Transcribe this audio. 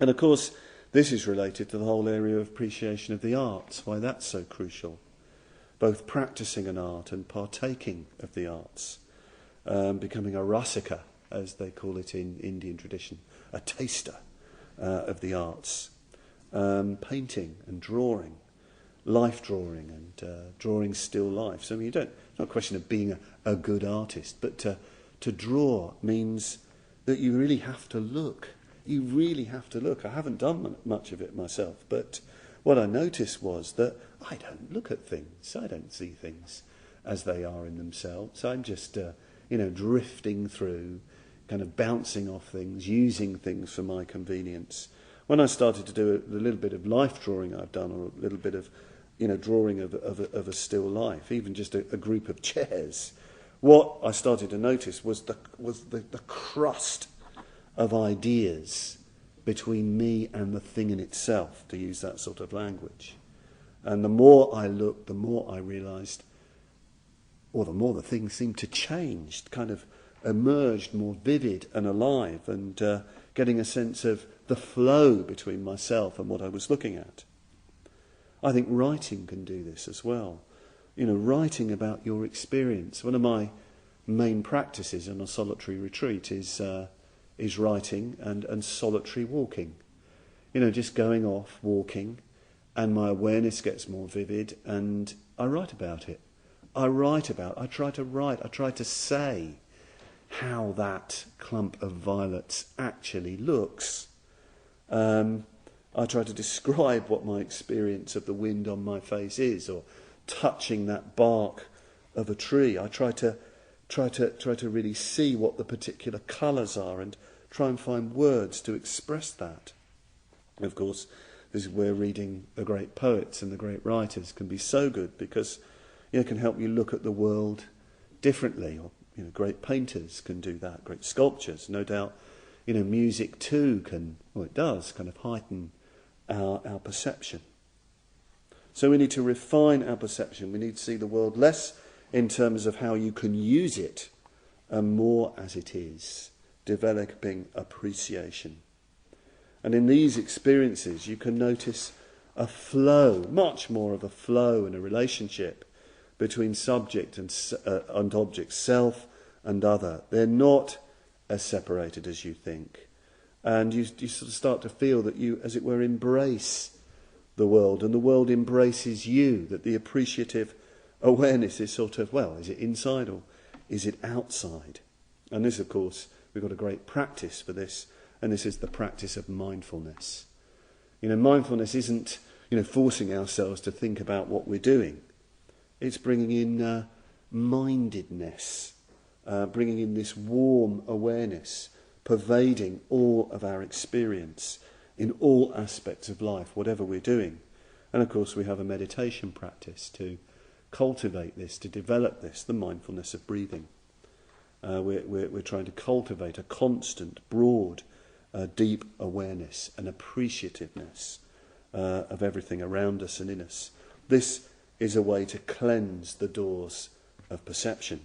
And of course, this is related to the whole area of appreciation of the arts, why that's so crucial. Both practicing an art and partaking of the arts, becoming a rasika, as they call it in Indian tradition, a taster of the arts, painting and drawing, life drawing and drawing still lifes. I mean, it's not a question of being a good artist, but to draw means that you really have to look. You really have to look. I haven't done much of it myself, but what I noticed was that I don't look at things. I don't see things as they are in themselves. I'm just, drifting through, kind of bouncing off things, using things for my convenience. When I started to do a little bit of life drawing I've done, or a little bit of, drawing of a still life, even just a group of chairs, what I started to notice was the crust of ideas between me and the thing in itself, to use that sort of language. And the more I looked, the more I realised, or the more the thing seemed to change, kind of emerged more vivid and alive, and getting a sense of the flow between myself and what I was looking at. I think writing can do this as well. Writing about your experience. One of my main practices on a solitary retreat is writing and solitary walking. Just going off, walking, and my awareness gets more vivid, and I write about it. I try to say how that clump of violets actually looks. I try to describe what my experience of the wind on my face is, or touching that bark of a tree. I try to really see what the particular colours are and try and find words to express that. Of course, this is where reading the great poets and the great writers can be so good, because it can help you look at the world differently. Or great painters can do that, great sculptures. No doubt, music too it does kind of heighten our perception. So we need to refine our perception. We need to see the world less in terms of how you can use it, and more as it is, developing appreciation. And in these experiences, you can notice a flow, much more of a flow in a relationship between subject and object, self and other. They're not as separated as you think. And you sort of start to feel that you, as it were, embrace the world, and the world embraces you, that the appreciative awareness is sort of, is it inside or is it outside? And this, of course, we've got a great practice for this, and this is the practice of mindfulness. Mindfulness isn't, forcing ourselves to think about what we're doing. It's bringing in mindedness, bringing in this warm awareness, pervading all of our experience in all aspects of life, whatever we're doing. And of course we have a meditation practice to cultivate this, to develop this, the mindfulness of breathing. We're trying to cultivate a constant, broad, deep awareness and appreciativeness of everything around us and in us. This is a way to cleanse the doors of perception.